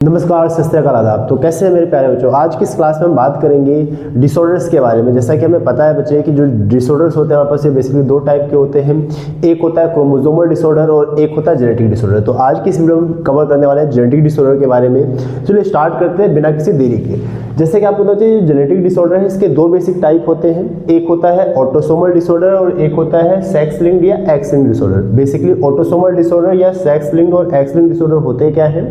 नमस्कार, सत श्री अकाल, आदाब। तो कैसे हैं मेरे प्यारे बच्चों। आज की इस क्लास में हम बात करेंगे डिसऑर्डर्स के बारे में। जैसा कि हमें पता है बच्चे कि जो डिसऑर्डर्स होते हैं हमारे पास ये बेसिकली दो टाइप के होते हैं। एक होता है क्रोमोसोमल डिसऑर्डर और एक होता है जेनेटिक डिसऑर्डर। तो आज की इस वीडियो में कवर करने वाले हैं जेनेटिक डिसऑर्डर के बारे में। चलिए स्टार्ट करते हैं बिना किसी देरी के। जैसे कि आपको पता है जेनेटिक डिसऑर्डर है, इसके दो बेसिक टाइप होते हैं। एक होता है ऑटोसोमल डिसऑर्डर और एक होता है सेक्स लिंक्ड या x linked disorder. Basically autosomal disorder या सेक्स लिंक्ड और एक्स लिंक्ड डिसऑर्डर होते क्या है,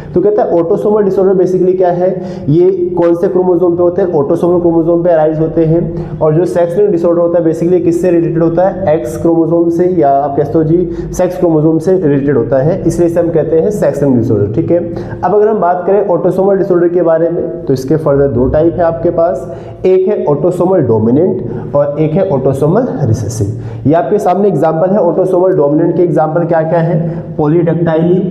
तो कहता है ऑटोसोमल डिसऑर्डर बेसिकली क्या है, ये कौन से क्रोमोसोम पे होते हैं, ऑटोसोमल क्रोमोसोम पे अराइज होते हैं। और जो सेक्स लिंक्ड डिसऑर्डर होता है बेसिकली किससे रिलेटेड होता है, एक्स क्रोमोसोम से, या आप कहते हो जी सेक्स क्रोमोसोम से रिलेटेड होता है, इसलिए इसे हम कहते हैं सेक्स लिंक्ड डिसऑर्डर। ठीक है। अब अगर हम बात करें ऑटोसोमल डिसऑर्डर के बारे में तो इसके फर्दर दो टाइप है आपके पास। एक है ऑटोसोमल डोमिनेंट और एक है ऑटोसोमल रिसेसिव। ये आपके सामने एग्जाम्पल है। ऑटोसोमल डोमिनेंट के एग्जाम्पल क्या क्या है, पॉलीडेक्टाइली,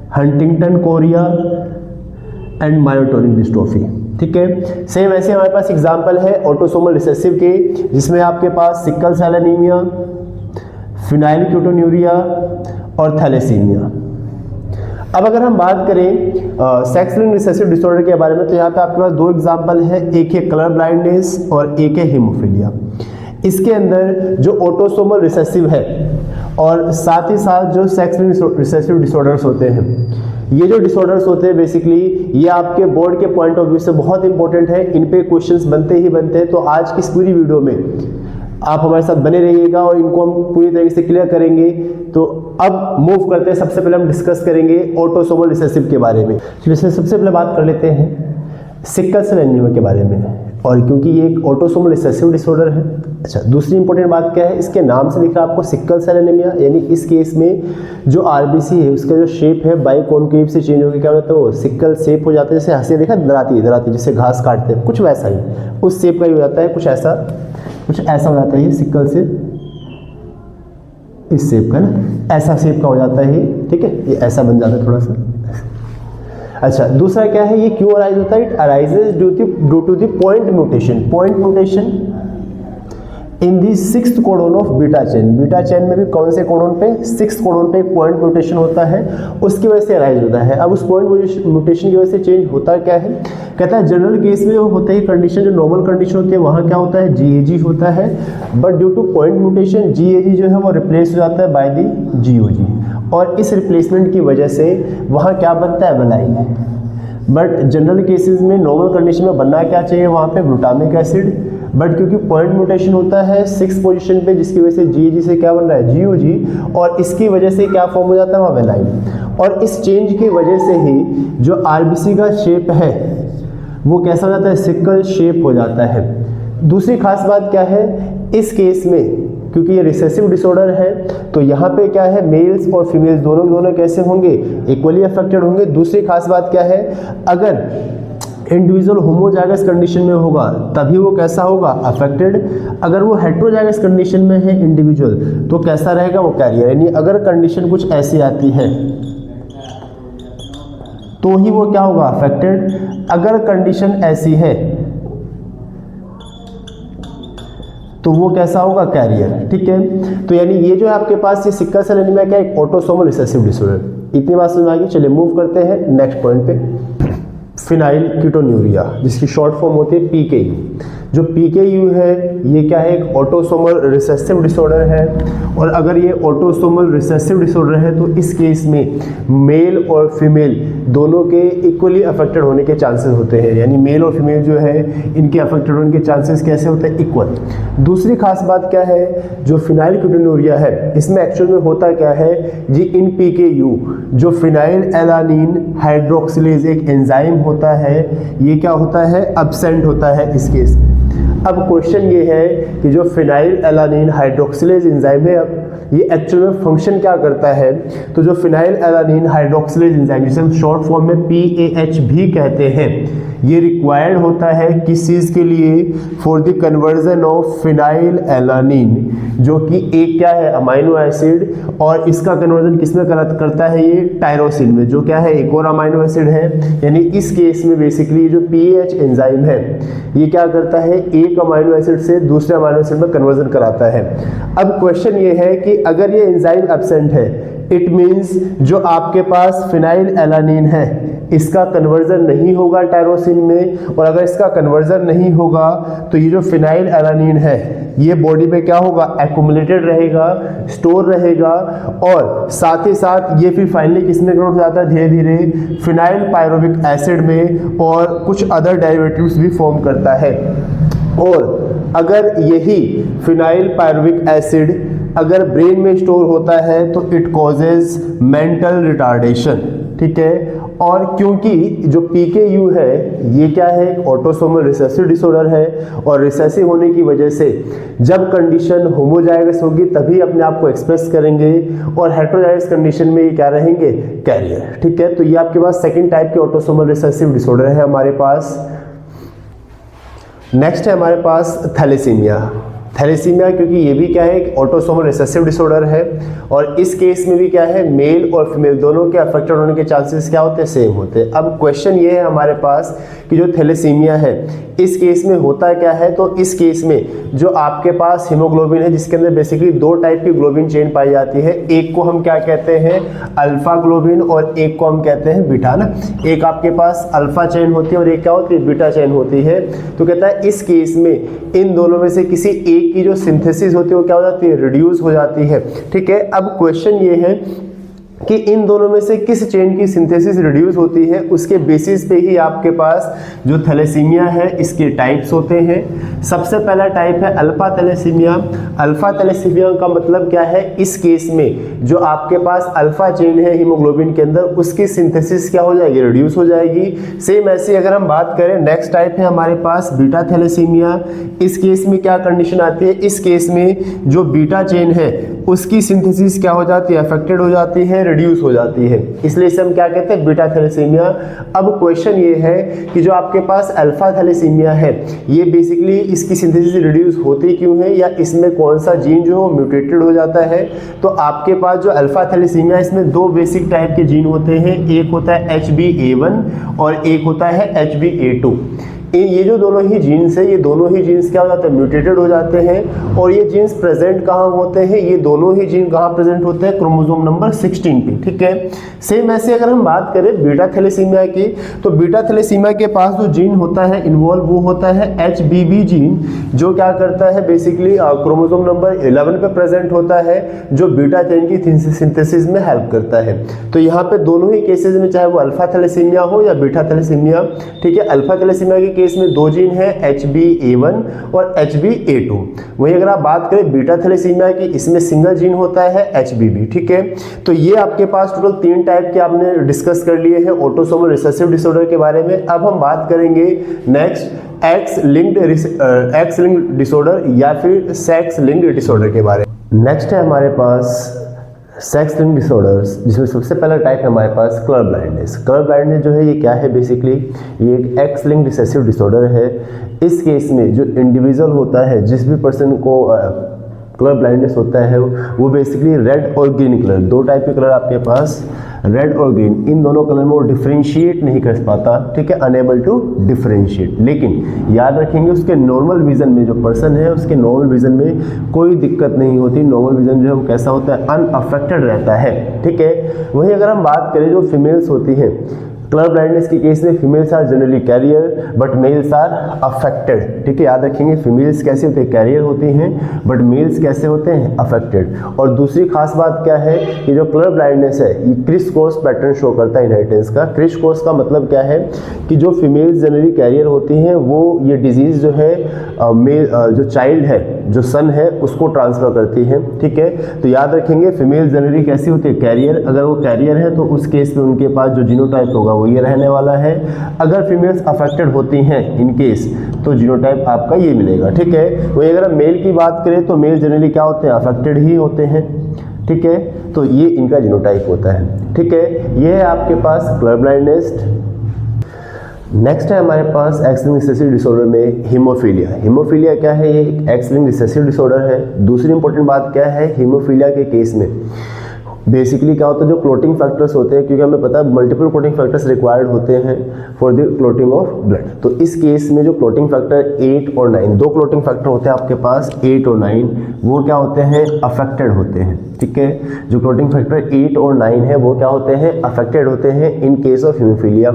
Huntington Korea and myotonic dystrophy. ठीक है। सेम ऐसे हमारे पास एग्जांपल है ऑटोसोमल रिसेसिव के, जिसमें आपके पास सिकल सेल एनीमिया, फिनाइलकीटोन्यूरिया और थैलेसीमिया। अब अगर हम बात करें सेक्स लिंक्ड रिसेसिव डिसऑर्डर के बारे में तो यहाँ पे आपके पास दो एग्जांपल है। एक है कलर ब्लाइंडनेस और एक है हीमोफीलिया। इसके अंदर जो ऑटोसोमल रिसेसिव है और साथ ही साथ जो सेक्स लिंक्ड रिसेसिव डिसऑर्डर्स होते हैं, ये जो डिसऑर्डर्स होते हैं बेसिकली ये आपके बोर्ड के पॉइंट ऑफ व्यू से बहुत इंपॉर्टेंट है। इन पे क्वेश्चंस बनते ही बनते हैं। तो आज की इस पूरी वीडियो में आप हमारे साथ बने रहिएगा और इनको हम पूरी तरीके से क्लियर करेंगे। तो अब मूव करते हैं, सबसे पहले हम डिस्कस करेंगे ऑटोसोमल रिसेसिव के बारे में। इसमें सबसे पहले बात कर लेते हैं सिकल सेल एनीमिया के बारे में, और क्योंकि ये एक ऑटोसोमल रिसेसिव डिसऑर्डर है। अच्छा, दूसरी इंपॉर्टेंट बात क्या है, इसके नाम से दिख रहा है आपको सिकल सेल एनीमिया, यानी इस केस में जो आरबीसी है उसका जो शेप है बाइकॉन्केव से चेंज होकर क्या होता है, वो सिकल शेप हो जाता है। जैसे हंसी देखा दराती दराती जैसे घास काटते हैं, कुछ वैसा ही उस शेप का ही हो जाता है। कुछ ऐसा हो जाता है ये सिकल से, इस शेप का ना, ऐसा शेप का हो जाता है ये। ठीक है, ये ऐसा बन जाता है थोड़ा सा। अच्छा, दूसरा क्या है, ये क्यों अराइज होता है, it arises due to the point mutation in the 6th codon of beta chain. Beta chain में भी कौन से कोडोन पे, 6th कोडोन पे एक पॉइंट म्यूटेशन होता है, उसकी वजह से अराइज होता है। अब उस पॉइंट म्यूटेशन की वजह से चेंज होता क्या है, कहता है जनरल केस में होता है कंडीशन, जो नॉर्मल कंडीशन होती है वहाँ क्या होता है, GAG होता है। But due two point mutation GAG जो है वो रिप्लेस हो जाता है बाय दी GOG, और इस रिप्लेसमेंट की वजह से वहाँ क्या बनता है, वेलाइन। बट जनरल केसेस में नॉर्मल कंडीशन में बनना क्या चाहिए वहाँ पे, ग्लूटामिक एसिड। बट क्योंकि पॉइंट म्यूटेशन होता है 6th पोजीशन पे, जिसकी वजह से GAG से क्या बन रहा है, GOG, और इसकी वजह से क्या फॉर्म हो जाता है, वहाँ वेलाइन। और इस चेंज की वजह से ही जो आरबीसी का शेप है वो कैसा हो जाता है, सिकल शेप हो जाता है। दूसरी खास बात क्या है, इस केस में क्योंकि ये रिसेसिव डिसऑर्डर है तो यहाँ पे क्या है, मेल्स और फीमेल्स दोनों कैसे होंगे, इक्वली अफेक्टेड होंगे। दूसरी खास बात क्या है, अगर इंडिविजुअल होमोजाइगस कंडीशन में होगा तभी वो कैसा होगा, अफेक्टेड। अगर वो हेटेरोजाइगस कंडीशन में है इंडिविजुअल तो कैसा रहेगा, वो कैरियर। यानी अगर कंडीशन कुछ ऐसी आती है तो ही वो क्या होगा, अफेक्टेड। अगर कंडीशन ऐसी है तो वो कैसा होगा, कैरियर। ठीक है। तो यानी ये जो है आपके पास ये सिकल सेल एनीमिया क्या है, एक ऑटोसोमल रिसेसिव डिसऑर्डर। इतनी बात समझ आ गई। चलिए मूव करते हैं नेक्स्ट पॉइंट पे, फिनाइलकीटोन्यूरिया, जिसकी शॉर्ट फॉर्म होती है PKU। जो PKU है ये क्या है, एक ऑटोसोमल रिसेसिव डिसऑर्डर है। और अगर ये ऑटोसोमल रिसेसिव डिसऑर्डर है तो इस केस में मेल और फीमेल दोनों के इक्वली अफेक्टेड होने के चांसेस होते हैं। यानी मेल और फीमेल जो है इनके अफेक्टेड होने के चांसेस कैसे होते हैं, इक्वल। दूसरी खास बात क्या है, जो फिनाइलकीटोन्यूरिया है इसमें एक्चुअल में होता क्या है जी, इन PKU जो फिनाइल एलानिन हाइड्रोक्सिलेज एक एंजाइम होता है, ये क्या होता है, एब्सेंट होता है इस केस में। अब क्वेश्चन ये है कि जो फिनाइल एलानिन हाइड्रोक्सिलेज एंजाइम है, अब ये एक्चुअल में फंक्शन क्या करता है, तो जो फिनाइल एलानिन हाइड्रोक्सिलेज एंजाइम जिसे हम शॉर्ट फॉर्म में PAH भी कहते हैं, ये रिक्वायर्ड होता है किस चीज़ के लिए, for the conversion of phenyl alanine, जो कि एक क्या है, अमाइनो एसिड, और इसका कन्वर्जन किस में करता है, ये टायरोसिन में, जो क्या है, एक और अमाइनो एसिड है। यानी इस केस में बेसिकली जो PAH एंजाइम है ये क्या करता है, एक अमाइनो एसिड से दूसरे अमाइनो एसिड में कन्वर्जन कराता है। अब क्वेश्चन ये है कि अगर ये एंजाइम एब्सेंट है, इट मीन्स जो आपके पास फिनाइल एलानिन है इसका कन्वर्जन नहीं होगा टायरोसिन में, और अगर इसका कन्वर्जन नहीं होगा तो ये जो फिनाइल एलानिन है ये बॉडी में क्या होगा, एक्यूमुलेटेड रहेगा, स्टोर रहेगा, और साथ ही साथ ये फिर फाइनली किसमें कन्वर्ट हो जाता है धीरे धीरे, फिनाइल पायरुविक एसिड में, और कुछ अदर डेरिवेटिव्स भी फॉर्म करता है। और अगर यही फिनाइल पायरुविक एसिड अगर ब्रेन में स्टोर होता है तो इट कॉजेज मेंटल रिटार्डेशन, ठीक है। और क्योंकि जो PKU है ये क्या है, ऑटोसोमल रिसेसिव डिसऑर्डर है, और रिसेसिव होने की वजह से जब कंडीशन होमोजाइगस होगी तभी अपने आप को एक्सप्रेस करेंगे, और हेटेरोजाइगस कंडीशन में ये क्या रहेंगे, कैरियर, ठीक है। तो ये आपके पास सेकंड टाइप के ऑटोसोमल रिसेसिव डिसऑर्डर है हमारे पास। नेक्स्ट है हमारे पास थैलेसीमिया। थैलेसीमिया क्योंकि ये भी क्या है, एक ऑटोसोमल रिसेसिव डिसऑर्डर है, और इस केस में भी क्या है, मेल और फीमेल दोनों के अफेक्टेड होने के चांसेस क्या होते हैं, सेम होते हैं। अब क्वेश्चन ये है हमारे पास कि जो थैलेसीमिया है इस केस में होता क्या है, तो इस केस में जो आपके पास हीमोग्लोबिन है जिसके अंदर बेसिकली दो टाइप की ग्लोबिन चेन पाई जाती है, एक को हम क्या कहते हैं, अल्फा ग्लोबिन, और एक को हम कहते हैं बीटा ना। एक आपके पास अल्फा चेन होती है और एक क्या होती है, बीटा चेन होती है। तो कहता है इस केस में इन दोनों में से किसी एक की जो सिंथेसिस होती है वो क्या हो जाती है, रिड्यूस हो जाती है, ठीक है। अब क्वेश्चन ये है कि इन दोनों में से किस चेन की सिंथेसिस रिड्यूस होती है, उसके बेसिस पे ही आपके पास जो थैलेसीमिया है इसके टाइप्स होते हैं। सबसे पहला टाइप है अल्फा थैलेसीमिया। अल्फा थैलेसीमिया का मतलब क्या है, इस केस में जो आपके पास अल्फा चेन है हीमोग्लोबिन के अंदर उसकी सिंथेसिस क्या हो जाएगी, रिड्यूस हो जाएगी। सेम ऐसे अगर हम बात करें नेक्स्ट टाइप है हमारे पास बीटा थैलेसीमिया। इस केस में क्या कंडीशन आती है, इस केस में जो बीटा चेन है उसकी सिंथेसिस क्या हो जाती है, अफेक्टेड हो जाती है, रिड्यूस हो जाती है, इसलिए इसे हम क्या कहते हैं, बीटा थैलेसीमिया। अब क्वेश्चन ये है कि जो आपके पास अल्फा थैलेसीमिया है ये बेसिकली इसकी सिंथेसिस रिड्यूस होती क्यों है, या इसमें कौन सा जीन जो है म्यूटेटेड हो जाता है। तो आपके पास जो अल्फा थैलेसीमिया इसमें दो बेसिक टाइप के जीन होते हैं, एक होता है HBA1 और एक होता है HBA2। ये जो दोनों ही जीन्स है ये दोनों ही जीन्स क्या हो जाते हैं, म्यूटेटेड हो जाते हैं। और ये जीन्स प्रेजेंट कहाँ होते हैं, ये दोनों ही जीन कहाँ प्रेजेंट होते हैं, क्रोमोसोम नंबर 16 पे, ठीक है। सेम ऐसे अगर हम बात करें बीटा थैलेसीमिया की, तो बीटा थैलेसीमिया के पास जो जीन होता है इन्वॉल्व वो होता है HBB जीन, जो क्या करता है बेसिकली क्रोमोसोम नंबर 11 पे प्रेजेंट होता है, जो बीटा चेन की सिंथेसिस में हेल्प करता है। तो यहाँ पे दोनों ही केसेस में चाहे वो अल्फा थैलेसीमिया हो या बीटा थैलेसीमिया, ठीक है। अल्फा थैलेसीमिया के केस में दो जीन है HBA1 और HBA2। वहीं अगर आप बात करें बीटा थैलेसीमिया की, इसमें सिंगल जीन होता है HBB, ठीक है। तो ये आपके पास टोटल 3 टाइप के आपने डिस्कस कर लिए हैं ऑटोसोमल रिसेसिव डिसऑर्डर के बारे में। अब हम बात करेंगे नेक्स्ट एक्स लिंक्ड डिसऑर्डर या फिर सेक्स लिंक्ड डिसऑर्डर के बारे में। नेक्स्ट है हमारे पास सेक्स लिंक्ड डिसऑर्डर्स, जिसमें सबसे पहला टाइप है हमारे पास कलर ब्लाइंडनेस। कलर ब्लाइंडनेस जो है ये क्या है, बेसिकली ये एक एक्स लिंक्ड रिसेसिव डिसऑर्डर है। इस केस में जो इंडिविजुअल होता है, जिस भी पर्सन को कलर ब्लाइंडनेस होता है, वो बेसिकली रेड और ग्रीन कलर, दो टाइप के कलर आपके पास, रेड और ग्रीन, इन दोनों कलर में वो डिफरेंशिएट नहीं कर पाता, ठीक है, अनेबल टू डिफरेंशिएट। लेकिन याद रखेंगे उसके नॉर्मल विजन में, जो पर्सन है उसके नॉर्मल विजन में कोई दिक्कत नहीं होती, नॉर्मल विजन जो है वो कैसा होता है, अनअफेक्टेड रहता है, ठीक है। वहीं अगर हम बात करें जो फीमेल्स होती हैं, कलर ब्लाइंडनेस के केस में females are generally carrier but males are affected, ठीक है। याद रखेंगे फीमेल्स कैसे होते हैं, कैरियर होती हैं, बट मेल्स कैसे होते हैं, अफेक्टेड। और दूसरी खास बात क्या है कि जो कलर ब्लाइंडनेस है ये क्रिस क्रॉस पैटर्न शो करता है इनहेरिटेंस का। क्रिस क्रॉस का मतलब क्या है कि जो फीमेल्स जनरली कैरियर होती हैं वो ये डिजीज़ जो है जो चाइल्ड है, जो सन है, उसको ट्रांसफर करती है, ठीक है। तो याद रखेंगे फीमेल्स जनरली कैसी होती है, कैरियर। अगर वो कैरियर है तो उस केस में उनके पास जो जीनोटाइप होगा वो ये रहने वाला है। अगर फीमेल्स अफेक्टेड होती हैं इन केस तो जीनोटाइप आपका ये मिलेगा, ठीक है। वही अगर हम मेल की बात करें तो मेल जनरली क्या होते हैं, अफेक्टेड ही होते हैं, ठीक है। तो ये इनका जीनोटाइप होता है, ठीक है। ये है आपके पास कलर ब्लाइंडनेस। नेक्स्ट है हमारे पास एक्स लिंक्ड रिसेसिव डिसऑर्डर में हीमोफीलिया। हीमोफीलिया क्या है, ये एक्स लिंक्ड रिसेसिव डिसऑर्डर है। दूसरी इंपॉर्टेंट बात क्या है, हीमोफीलिया के केस में बेसिकली क्या होता है, जो क्लोटिंग फैक्टर्स होते हैं, क्योंकि हमें पता है मल्टीपल क्लोटिंग फैक्टर्स रिक्वायर्ड होते हैं for the clotting of blood. तो इस केस में जो क्लोटिंग फैक्टर 8 और 9, दो क्लोटिंग फैक्टर होते हैं आपके पास 8 और 9, वो क्या होते हैं, अफेक्टेड होते हैं। ठीक है, जो क्लोटिंग फैक्टर 8 और 9 है वो क्या होते हैं, अफेक्टेड होते हैं इन केस ऑफ हीमोफीलिया।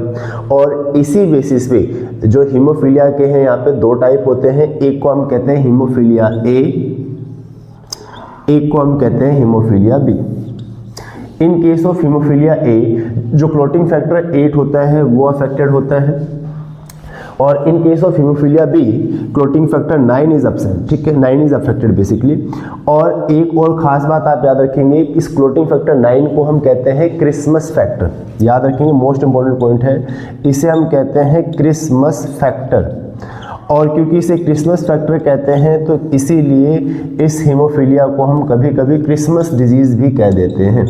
और इसी बेसिस पे जो हीमोफीलिया के हैं यहाँ पे दो टाइप होते हैं, एक को हम कहते हैं हीमोफीलिया ए, एक को हम कहते हैं haemophilia B. In case of haemophilia A जो क्लोटिंग फैक्टर 8 होता है वो अफेक्टेड होता है, और in case of haemophilia B clotting factor 9 is absent. ठीक है, 9 इज अफेक्टेड बेसिकली। और एक और खास बात आप याद रखेंगे, इस क्लोटिंग फैक्टर 9 को हम कहते हैं क्रिसमस फैक्टर। याद रखेंगे, मोस्ट इंपॉर्टेंट पॉइंट है, इसे हम कहते हैं क्रिसमस फैक्टर। और क्योंकि इसे क्रिसमस फैक्टर कहते हैं तो इसीलिए इस हीमोफीलिया को हम कभी कभी क्रिसमस डिजीज भी कह देते हैं,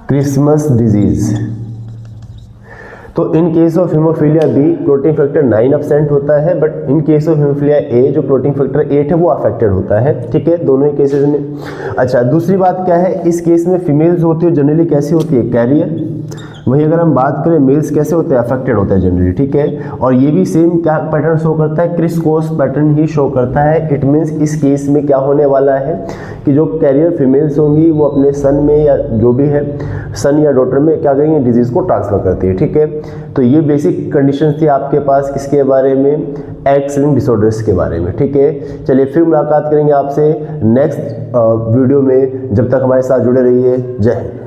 क्रिसमस डिजीज। तो in case of haemophilia B clotting factor 9 absent होता है, but in case of haemophilia A जो क्लोटिंग फैक्टर 8 है वो अफेक्टेड होता है। ठीक है, दोनों ही केसेस में। अच्छा, दूसरी बात क्या है, इस केस में फीमेल्स होती है जनरली कैसी होती है, कैरियर। वहीं अगर हम बात करें मेल्स कैसे होते हैं, अफेक्टेड होते हैं जनरली। ठीक है, और ये भी सेम क्या पैटर्न शो करता है, क्रिस क्रॉस पैटर्न ही शो करता है। इट मीन्स इस केस में क्या होने वाला है कि जो कैरियर फीमेल्स होंगी वो अपने सन में या जो भी है सन या डॉटर में क्या करेंगे, डिजीज़ को ट्रांसफर करती है। ठीक है, तो ये बेसिक कंडीशंस थी आपके पास किसके बारे में, एक्स लिंक्ड डिसऑर्डर्स के बारे में। ठीक है, चलिए फिर मुलाकात करेंगे आपसे नेक्स्ट वीडियो में। जब तक हमारे साथ जुड़े रहिए, जय हिंद।